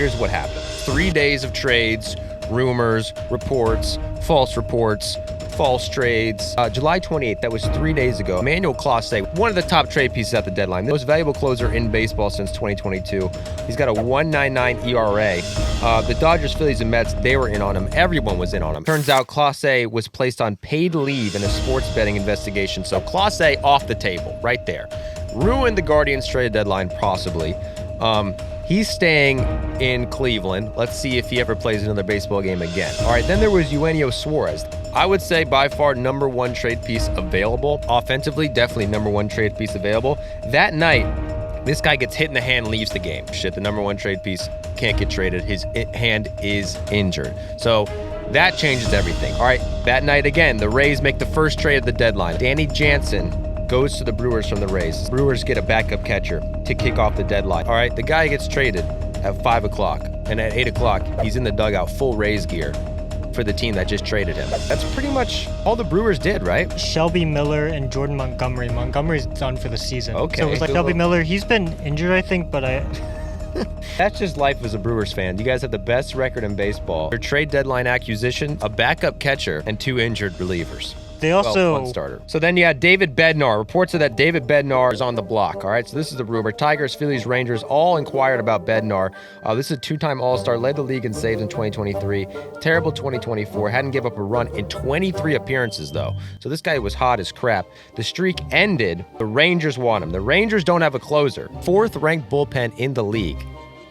here's what happened. 3 days of trades, rumors, reports, false trades. July 28th, that was 3 days ago. Emmanuel Clase, one of the top trade pieces at the deadline. The most valuable closer in baseball since 2022. He's got a 1.99 ERA. The Dodgers, Phillies, and Mets, they were in on him. Everyone was in on him. Turns out Clase was placed on paid leave in a sports betting investigation. So Clase off the table, right there. Ruined the Guardians trade deadline, possibly. He's staying in Cleveland. Let's see if he ever plays another baseball game again. All right, then there was Eugenio Suarez. I would say by far number one trade piece available. Offensively, definitely number one trade piece available. That night, this guy gets hit in the hand, leaves the game. Shit, the number one trade piece can't get traded. His hand is injured. So that changes everything. All right, that night again, the Rays make the first trade of the deadline. Danny Jansen goes to the Brewers from the Rays. Brewers get a backup catcher to kick off the deadline. All right, the guy gets traded at 5 o'clock, and at 8 o'clock, he's in the dugout full Rays gear for the team that just traded him. That's pretty much all the Brewers did, right? Shelby Miller and Jordan Montgomery. Montgomery's done for the season. Okay. So it was like Shelby Miller. He's been injured, I think, but That's just life as a Brewers fan. You guys have the best record in baseball. Your trade deadline acquisition, a backup catcher, and 2 injured relievers. They also... one starter. So then you had David Bednar. Reports are that David Bednar is on the block. All right, so this is the rumor. Tigers, Phillies, Rangers all inquired about Bednar. This is a 2-time All-Star, led the league in saves in 2023. Terrible 2024. Hadn't given up a run in 23 appearances, though. So this guy was hot as crap. The streak ended. The Rangers want him. The Rangers don't have a closer. 4th-ranked bullpen in the league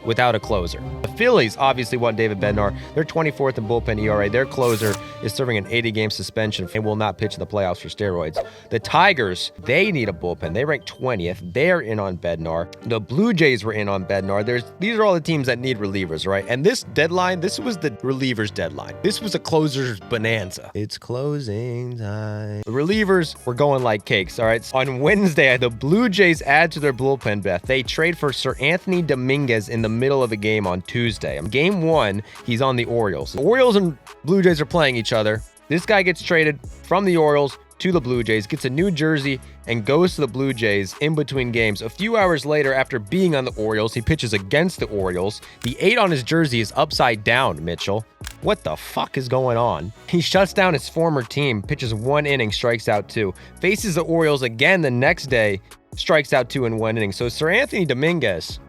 without a closer. The Phillies obviously want David Bednar. They're 24th in bullpen ERA. Their closer is serving an 80-game suspension and will not pitch in the playoffs for steroids. The Tigers, they need a bullpen. They rank 20th. They're in on Bednar. The Blue Jays were in on Bednar. These are all the teams that need relievers, right? And this deadline, this was the relievers deadline. This was a closer's bonanza. It's closing time. The relievers were going like cakes, all right? On Wednesday, the Blue Jays add to their bullpen depth. They trade for Sir Anthony Dominguez in the middle of the game on Tuesday. Game 1, he's on the Orioles. The Orioles and Blue Jays are playing each other. This guy gets traded from the Orioles to the Blue Jays, gets a new jersey, and goes to the Blue Jays in between games. A few hours later, after being on the Orioles, he pitches against the Orioles. The 8 on his jersey is upside down, Mitchell. What the fuck is going on? He shuts down his former team, pitches 1 inning, strikes out 2. Faces the Orioles again the next day, strikes out 2 in 1 inning. So Sir Anthony Dominguez,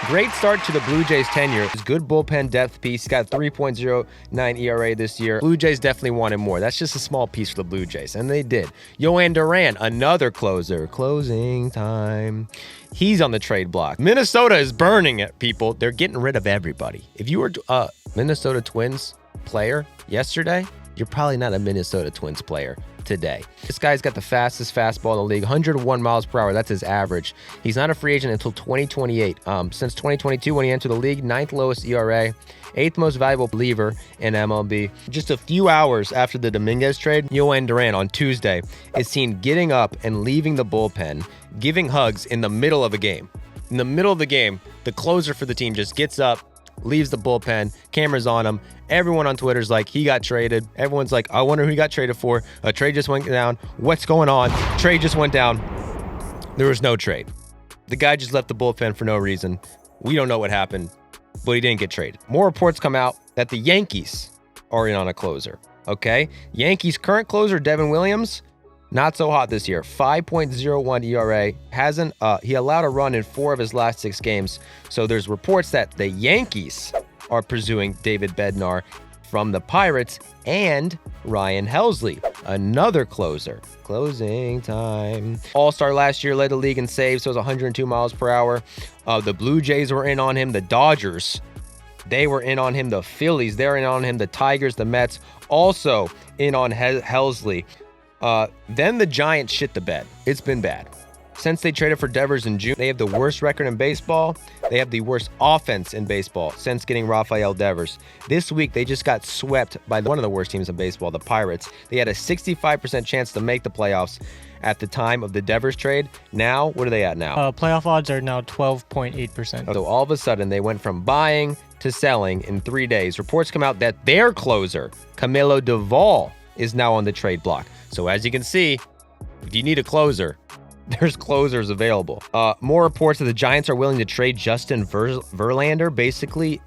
great start to the Blue Jays tenure. His good bullpen depth piece. He's got 3.09 ERA this year. Blue Jays definitely wanted more. That's just a small piece for the Blue Jays, and they did. Yohan Duran, another closer. Closing time. He's on the trade block. Minnesota is burning it, people. They're getting rid of everybody. If you were a Minnesota Twins player yesterday, you're probably not a Minnesota Twins player today. This guy's got the fastest fastball in the league, 101 miles per hour. That's his average. He's not a free agent until 2028. Since 2022, when he entered the league, 9th lowest ERA, 8th most valuable reliever in MLB. Just a few hours after the Dominguez trade, Yohan Duran on Tuesday is seen getting up and leaving the bullpen, giving hugs in the middle of a game. In the middle of the game, the closer for the team just gets up, leaves the bullpen, cameras on him. Everyone on Twitter's like, he got traded. Everyone's like, I wonder who he got traded for. A trade just went down. What's going on? Trade just went down. There was no trade. The guy just left the bullpen for no reason. We don't know what happened, but he didn't get traded. More reports come out that the Yankees are in on a closer, okay? Yankees' current closer, Devin Williams, not so hot this year. 5.01 ERA. He allowed a run in 4 of his last 6 games. So there's reports that the Yankees are pursuing David Bednar from the Pirates and Ryan Helsley, another closer. Closing time. All-Star last year, led the league in saves, so it was 102 miles per hour. The Blue Jays were in on him. The Dodgers, they were in on him. The Phillies, they're in on him. The Tigers, the Mets, also in on Helsley. Then the Giants shit the bed. It's been bad. Since they traded for Devers in June, they have the worst record in baseball. They have the worst offense in baseball since getting Rafael Devers. This week, they just got swept by one of the worst teams in baseball, the Pirates. They had a 65% chance to make the playoffs at the time of the Devers trade. Now, what are they at now? Playoff odds are now 12.8%. So all of a sudden, they went from buying to selling in 3 days. Reports come out that their closer, Camilo Doval, is now on the trade block. So as you can see, if you need a closer, there's closers available. More reports that the Giants are willing to trade Justin Verlander, basically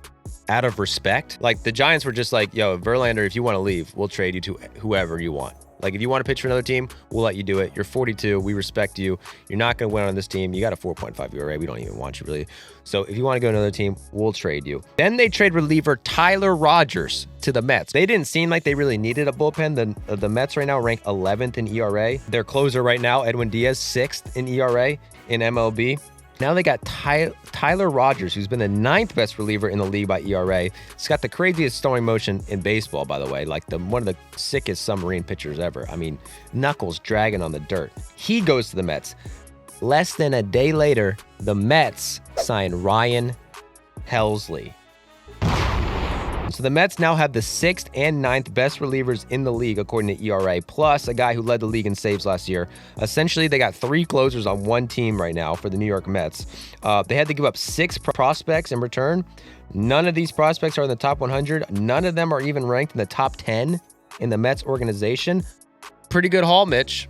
out of respect. Like, the Giants were just like, yo, Verlander, if you want to leave, we'll trade you to whoever you want. Like, if you want to pitch for another team, we'll let you do it. You're 42. We respect you. You're not going to win on this team. You got a 4.5 ERA. We don't even want you, really. So if you want to go to another team, we'll trade you. Then they trade reliever Tyler Rogers to the Mets. They didn't seem like they really needed a bullpen. The Mets right now rank 11th in ERA. Their closer right now, Edwin Diaz, 6th in ERA in MLB. Now they got Tyler Rogers, who's been the 9th best reliever in the league by ERA. He's got the craziest throwing motion in baseball, by the way. Like, one of the sickest submarine pitchers ever. I mean, knuckles dragging on the dirt. He goes to the Mets. Less than a day later, the Mets sign Ryan Helsley. So the Mets now have the 6th and 9th best relievers in the league, according to ERA, plus a guy who led the league in saves last year. Essentially, they got 3 closers on one team right now for the New York Mets. They had to give up 6 prospects in return. None of these prospects are in the top 100. None of them are even ranked in the top 10 in the Mets organization. Pretty good haul, Mitch.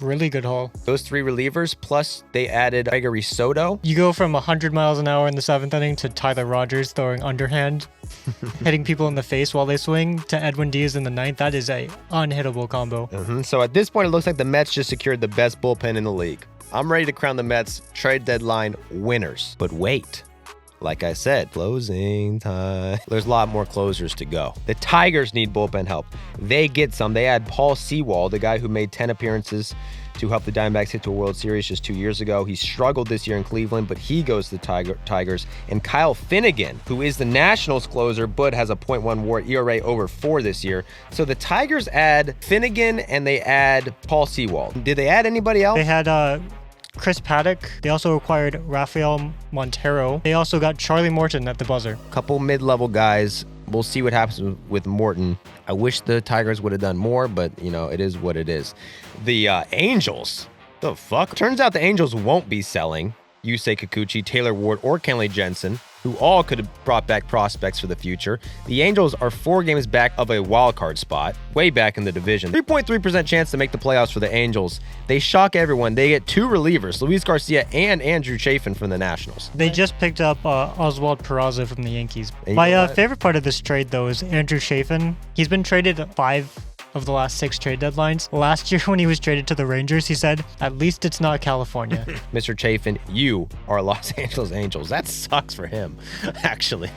Really good haul. Those 3 relievers, plus they added Gregory Soto. You go from 100 miles an hour in the 7th inning to Tyler Rogers throwing underhand, hitting people in the face while they swing, to Edwin Diaz in the 9th. That is a unhittable combo. So at this point, it looks like the Mets just secured the best bullpen in the league. I'm ready to crown the Mets trade deadline winners. But wait. Like I said, closing time. There's a lot more closers to go. The Tigers need bullpen help. They get some. They add Paul Sewald, the guy who made 10 appearances to help the Diamondbacks get to a World Series just 2 years ago. He struggled this year in Cleveland, but he goes to the Tigers. And Kyle Finnegan, who is the Nationals closer, but has a .1 WAR, ERA over 4 this year. So the Tigers add Finnegan and they add Paul Sewald. Did they add anybody else? They had Chris Paddock. They also acquired Rafael Montero. They also got Charlie Morton at the buzzer. Couple mid-level guys. We'll see what happens with Morton. I wish the Tigers would have done more, but, you know, it is what it is. The Angels. The fuck? Turns out the Angels won't be selling Yusei Kikuchi, Taylor Ward, or Kenley Jensen, who all could have brought back prospects for the future. The Angels are 4 games back of a wild card spot, way back in the division. 3.3% chance to make the playoffs for the Angels. They shock everyone. They get 2 relievers, Luis Garcia and Andrew Chafin from the Nationals. They just picked up Oswald Peraza from the Yankees. My favorite part of this trade, though, is Andrew Chafin. He's been traded 5 of the last 6 trade deadlines. Last year when he was traded to the Rangers, he said, "At least it's not California." Mr. Chafin, you are Los Angeles Angels. That sucks for him, actually.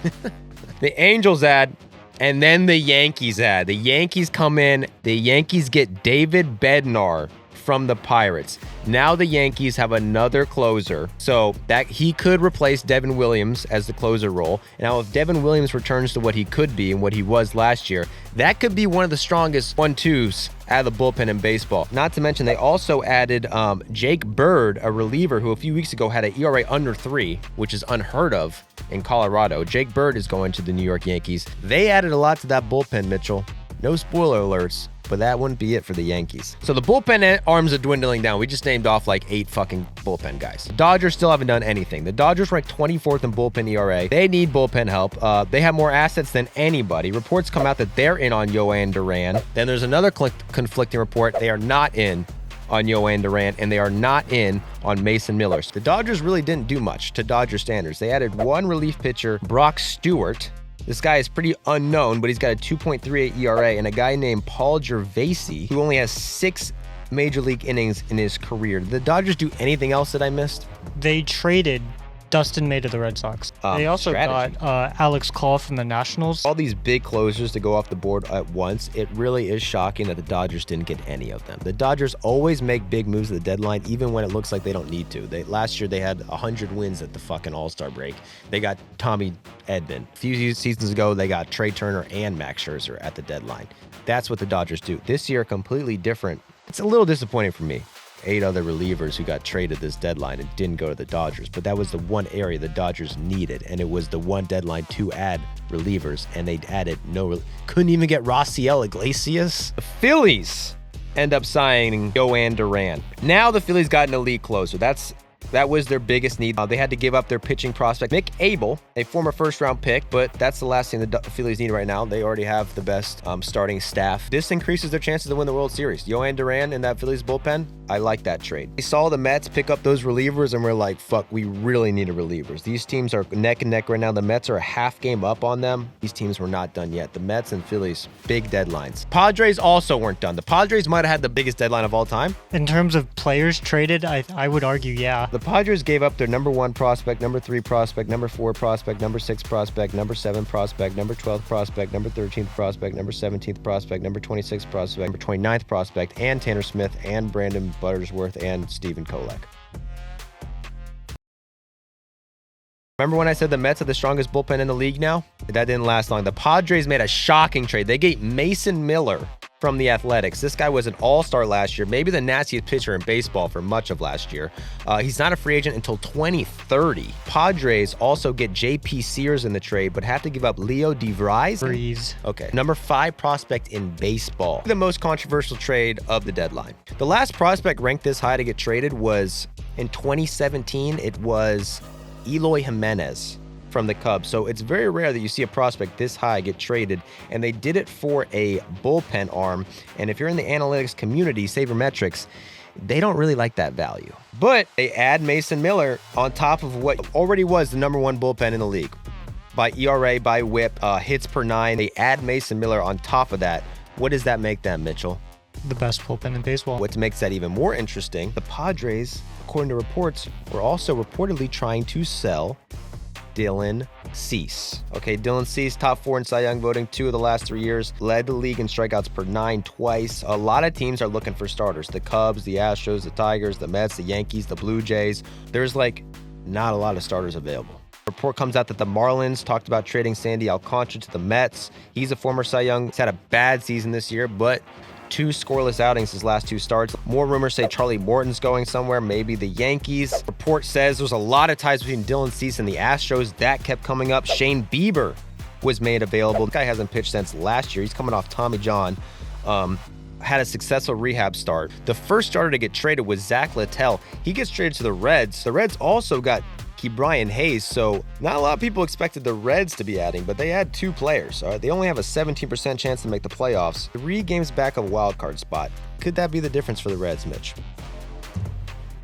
The Angels add, and then the Yankees add. The Yankees come in. The Yankees get David Bednar from the Pirates. Now the Yankees have another closer, so that he could replace Devin Williams as the closer role. Now, if Devin Williams returns to what he could be and what he was last year, that could be one of the strongest 1-2s out of the bullpen in baseball. Not to mention, they also added Jake Bird, a reliever who a few weeks ago had an ERA under 3, which is unheard of in Colorado. Jake Bird is going to the New York Yankees. They added a lot to that bullpen, Mitchell. No spoiler alerts, but that wouldn't be it for the Yankees. So the bullpen arms are dwindling down. We just named off like 8 fucking bullpen guys. The Dodgers still haven't done anything. The Dodgers rank 24th in bullpen ERA. They need bullpen help. They have more assets than anybody. Reports come out that they're in on Yoan Duran. Then there's another conflicting report. They are not in on Yoan Duran, and they are not in on Mason Miller. The Dodgers really didn't do much to Dodger standards. They added 1 relief pitcher, Brock Stewart. This guy is pretty unknown, but he's got a 2.38 ERA, and a guy named Paul Gervasi, who only has 6 major league innings in his career. Did the Dodgers do anything else that I missed? They traded Dustin May to the Red Sox. They also got Alex Call from the Nationals. All these big closers to go off the board at once. It really is shocking that the Dodgers didn't get any of them. The Dodgers always make big moves at the deadline, even when it looks like they don't need to. Last year, they had 100 wins at the fucking All-Star break. They got Tommy Edman. A few seasons ago, they got Trey Turner and Max Scherzer at the deadline. That's what the Dodgers do. This year, completely different. It's a little disappointing for me. 8 other relievers who got traded this deadline and didn't go to the Dodgers, but that was the one area the Dodgers needed, and it was the one deadline to add relievers, and they added couldn't even get Raciel Iglesias. The Phillies end up signing Yoan Duran. Now the Phillies got an elite closer. That's That was their biggest need. They had to give up their pitching prospect, Mick Abel, a former first-round pick, but that's the last thing the Phillies need right now. They already have the best starting staff. This increases their chances to win the World Series. Yohan Duran in that Phillies bullpen, I like that trade. We saw the Mets pick up those relievers, and we're like, fuck, we really need relievers. These teams are neck and neck right now. The Mets are a half game up on them. These teams were not done yet. The Mets and Phillies, big deadlines. Padres also weren't done. The Padres might have had the biggest deadline of all time. In terms of players traded, I would argue, yeah. The Padres gave up their number 1 prospect, number 3 prospect, number 4 prospect, number 6 prospect, number 7 prospect, number 12 prospect, number 13th prospect, number 17th prospect, number 26th prospect, number 29th prospect, and Tanner Smith, and Brandon Buttersworth, and Stephen Kolek. Remember when I said the Mets are the strongest bullpen in the league now? That didn't last long. The Padres made a shocking trade. They gave Mason Miller from the Athletics. This guy was an all-star last year, maybe the nastiest pitcher in baseball for much of last year. He's not a free agent until 2030. Padres also get J.P. Sears in the trade, but have to give up Leo DeVries. Okay, number 5 prospect in baseball. The most controversial trade of the deadline. The last prospect ranked this high to get traded was in 2017. It was Eloy Jimenez from the Cubs. So it's very rare that you see a prospect this high get traded, and they did it for a bullpen arm. And if you're in the analytics community, sabermetrics, they don't really like that value. But they add Mason Miller on top of what already was the number 1 bullpen in the league. By ERA, by whip, hits per 9, they add Mason Miller on top of that. What does that make them, Mitchell? The best bullpen in baseball. What makes that even more interesting, the Padres, according to reports, were also reportedly trying to sell Dylan Cease. Okay, Dylan Cease, top 4 in Cy Young voting 2 of the last 3 years, led the league in strikeouts per 9 twice. A lot of teams are looking for starters. The Cubs, the Astros, the Tigers, the Mets, the Yankees, the Blue Jays. There's like not a lot of starters available. Report comes out that the Marlins talked about trading Sandy Alcantara to the Mets. He's a former Cy Young. He's had a bad season this year, but 2 scoreless outings his last 2 starts. More rumors say Charlie Morton's going somewhere, maybe the Yankees. Report says there's a lot of ties between Dylan Cease and the Astros. That kept coming up. Shane Bieber was made available. The guy hasn't pitched since last year. He's coming off Tommy John. Had a successful rehab start. The first starter to get traded was Zach Littell. He gets traded to the Reds. The Reds also got Brian Hayes, so not a lot of people expected the Reds to be adding, but they had 2 players. All right, they only have a 17% chance to make the playoffs. 3 games back of a wild card spot. Could that be the difference for the Reds, Mitch?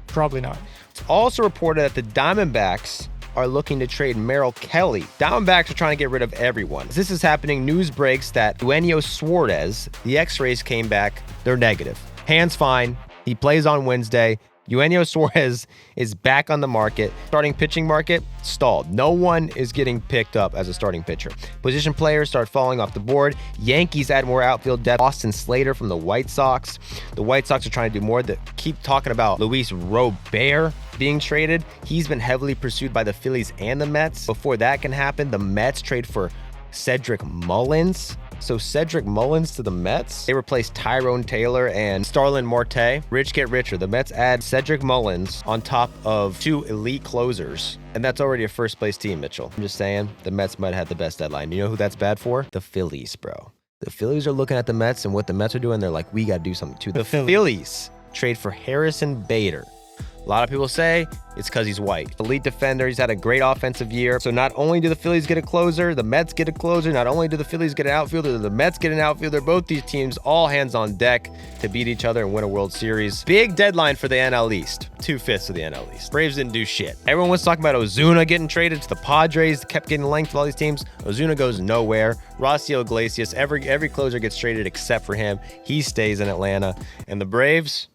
Probably not. It's also reported that the Diamondbacks are looking to trade Merrill Kelly. Diamondbacks are trying to get rid of everyone. As this is happening, news breaks that Eugenio Suarez, the X-rays came back, they're negative. Hand's fine. He plays on Wednesday. Eugenio Suarez is back on the market. Starting pitching market stalled. No one is getting picked up as a starting pitcher. Position players start falling off the board. Yankees add more outfield depth. Austin Slater from the White Sox. The White Sox are trying to do more. Keep talking about Luis Robert being traded. He's been heavily pursued by the Phillies and the Mets. Before that can happen, the Mets trade for Cedric Mullins. So Cedric Mullins to the Mets. They replace Tyrone Taylor and Starlin Marte. Rich get richer. The Mets add Cedric Mullins on top of 2 elite closers. And that's already a first place team, Mitchell. I'm just saying, the Mets might have the best deadline. You know who that's bad for? The Phillies, bro. The Phillies are looking at the Mets and what the Mets are doing. They're like, we got to do something too. The Phillies trade for Harrison Bader. A lot of people say it's because he's white. Elite defender. He's had a great offensive year. So not only do the Phillies get a closer, the Mets get a closer. Not only do the Phillies get an outfielder, the Mets get an outfielder. Both these teams all hands on deck to beat each other and win a World Series. Big deadline for the NL East. 2/5 of the NL East. Braves didn't do shit. Everyone was talking about Ozuna getting traded to the Padres. Kept getting linked with all these teams. Ozuna goes nowhere. Rossiel Iglesias, every closer gets traded except for him. He stays in Atlanta. And the Braves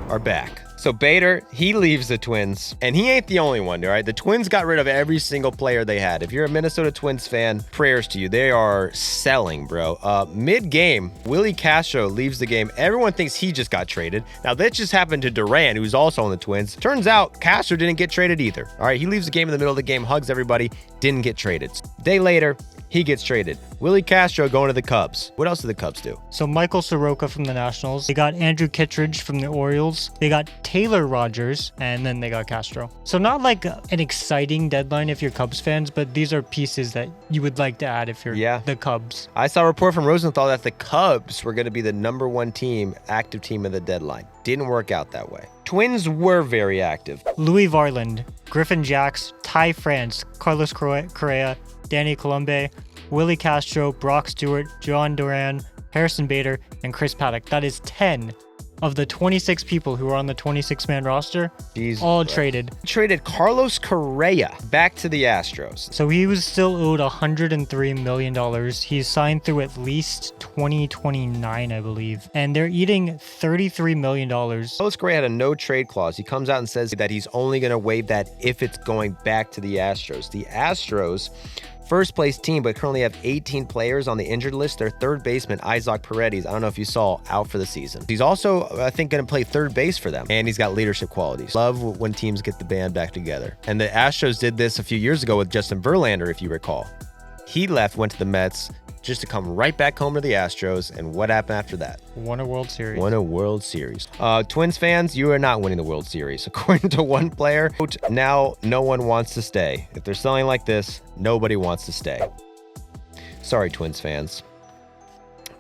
are back. So Bader, he leaves the Twins, and he ain't the only one, all right? The Twins got rid of every single player they had. If you're a Minnesota Twins fan, prayers to you. They are selling, bro. Mid-game, Willie Castro leaves the game. Everyone thinks he just got traded. Now, that just happened to Duran, who's also on the Twins. Turns out, Castro didn't get traded either. All right, he leaves the game in the middle of the game, hugs everybody, didn't get traded. A day later, he gets traded. Willie Castro going to the Cubs. What else did the Cubs do? So Michael Soroka from the Nationals. They got Andrew Kittredge from the Orioles. They got Taylor Rogers, and then they got Castro. So not like an exciting deadline if you're Cubs fans, but these are pieces that you would like to add if you're the Cubs. I saw a report from Rosenthal that the Cubs were going to be the #1 team, active team of the deadline. Didn't work out that way. Twins were very active. Louis Varland, Griffin Jax, Ty France, Carlos Correa, Danny Colombe, Willie Castro, Brock Stewart, John Duran, Harrison Bader, and Chris Paddock. That is 10 of the 26 people who are on the 26-man roster, traded. Traded Carlos Correa back to the Astros. So he was still owed $103 million. He's signed through at least 2029, I believe. And they're eating $33 million. Carlos Correa had a no-trade clause. He comes out and says that he's only going to waive that if it's going back to the Astros. The Astros, first place team, but currently have 18 players on the injured list. Their third baseman, Isaac Paredes, I don't know if you saw, out for the season. He's also, I think, going to play third base for them, and he's got leadership qualities. Love when teams get the band back together. And the Astros did this a few years ago with Justin Verlander, if you recall. He left, went to the Mets, just to come right back home to the Astros. And what happened after that? Won a World Series. Won a World Series. Twins fans, you are not winning the World Series. According to one player, quote, now no one wants to stay. If they're selling like this, nobody wants to stay. Sorry, Twins fans.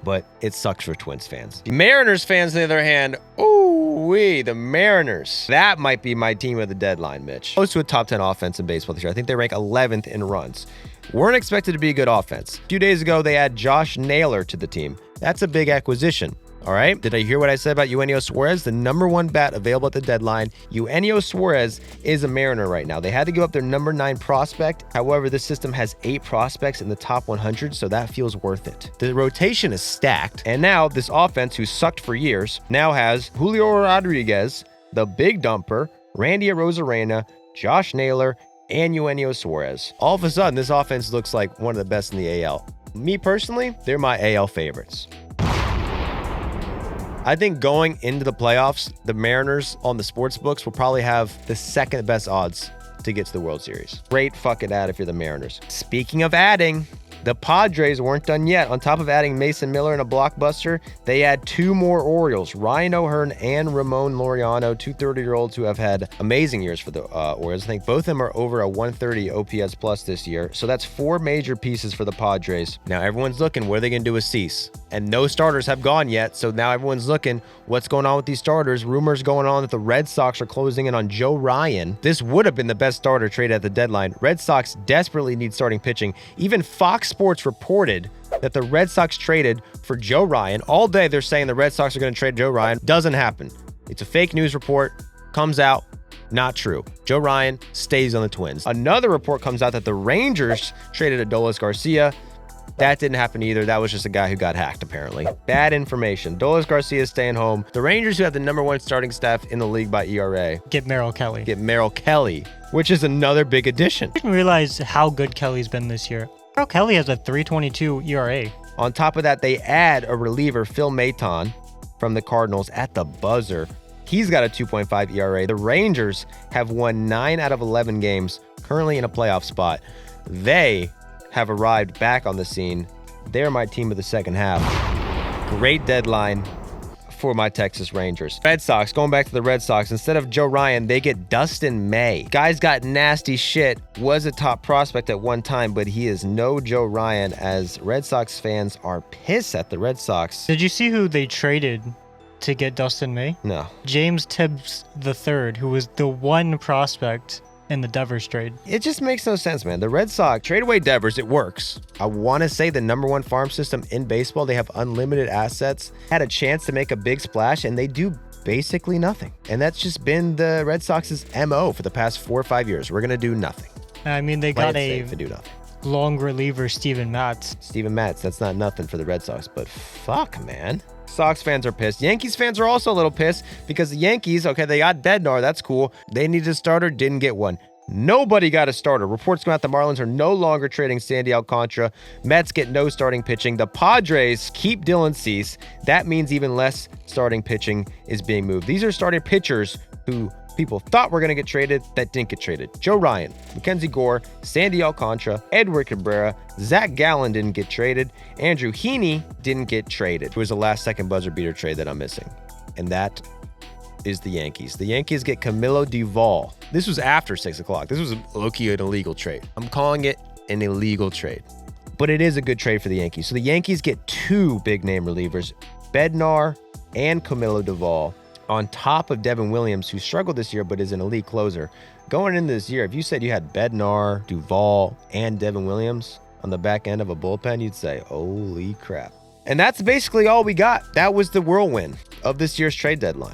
But it sucks for Twins fans. The Mariners fans, on the other hand, ooh-wee, the Mariners. That might be my team of the deadline, Mitch. Close to a top 10 offense in baseball this year. I think they rank 11th in runs. Weren't expected to be a good offense. A few days ago, they add Josh Naylor to the team. That's a big acquisition. All right. Did I hear what I said about Eugenio Suarez? The #1 bat available at the deadline. Eugenio Suarez is a Mariner right now. They had to give up their #9 prospect. However, this system has 8 prospects in the top 100, so that feels worth it. The rotation is stacked. And now this offense, who sucked for years, now has Julio Rodriguez, the big dumper, Randy Arozarena, Josh Naylor, and Eugenio Suarez. All of a sudden, this offense looks like one of the best in the AL. Me personally, they're my AL favorites. I think going into the playoffs, the Mariners on the sports books will probably have the second best odds to get to the World Series. Great fucking ad if you're the Mariners. Speaking of adding, the Padres weren't done yet. On top of adding Mason Miller and a blockbuster, they add 2 more Orioles, Ryan O'Hearn and Ramon Laureano, 2 30-year-olds who have had amazing years for the Orioles. I think both of them are over a 130 OPS plus this year. So that's 4 major pieces for the Padres. Now everyone's looking, what are they going to do with Cease? And no starters have gone yet, so now everyone's looking, what's going on with these starters? Rumors going on that the Red Sox are closing in on Joe Ryan. This would have been the best starter trade at the deadline. Red Sox desperately need starting pitching. Even Fox Sports reported that the Red Sox traded for Joe Ryan. All day they're saying the Red Sox are going to trade Joe Ryan. Doesn't happen. It's a fake news report. Comes out. Not true. Joe Ryan stays on the Twins. Another report comes out that the Rangers traded Adolis Garcia. That didn't happen either. That was just a guy who got hacked, apparently. Bad information. Adolis Garcia is staying home. The Rangers, who have the #1 starting staff in the league by ERA. Get Merrill Kelly. Get Merrill Kelly, which is another big addition. I didn't realize how good Kelly's been this year. Merrill Kelly has a 3.22 ERA. On top of that, they add a reliever, Phil Maton, from the Cardinals at the buzzer. He's got a 2.5 ERA. The Rangers have won 9 out of 11 games, currently in a playoff spot. They have arrived back on the scene. They're my team of the second half. Great deadline for my Texas Rangers. Red Sox, going back to the Red Sox, instead of Joe Ryan, they get Dustin May. Guy's got nasty shit, was a top prospect at one time, but he is no Joe Ryan, as Red Sox fans are pissed at the Red Sox. Did you see who they traded to get Dustin May? No. James Tibbs III, who was the one prospect in the Devers trade. It just makes no sense, man. The Red Sox trade away Devers. It works. I want to say the #1 farm system in baseball. They have unlimited assets, had a chance to make a big splash, and they do basically nothing. And that's just been the Red Sox's MO for the past 4 or 5 years. We're going to do nothing. I mean, they got to do nothing. Long reliever, Steven Matz. Steven Matz, that's not nothing for the Red Sox, but fuck, man. Sox fans are pissed. Yankees fans are also a little pissed because the Yankees, okay, they got Bednar. That's cool. They needed a starter, didn't get one. Nobody got a starter. Reports come out the Marlins are no longer trading Sandy Alcantara. Mets get no starting pitching. The Padres keep Dylan Cease. That means even less starting pitching is being moved. These are starting pitchers who people thought were going to get traded that didn't get traded. Joe Ryan, Mackenzie Gore, Sandy Alcantara, Edward Cabrera, Zach Gallen didn't get traded. Andrew Heaney didn't get traded. It was the last second buzzer beater trade that I'm missing. And that is the Yankees. The Yankees get Camilo Duvall. This was after 6 o'clock. This was low-key an illegal trade. I'm calling it an illegal trade. But it is a good trade for the Yankees. So the Yankees get 2 big-name relievers, Bednar and Camilo Duvall, on top of Devin Williams, who struggled this year but is an elite closer. Going into this year, if you said you had Bednar, Duvall, and Devin Williams on the back end of a bullpen, you'd say, holy crap. And that's basically all we got. That was the whirlwind of this year's trade deadline.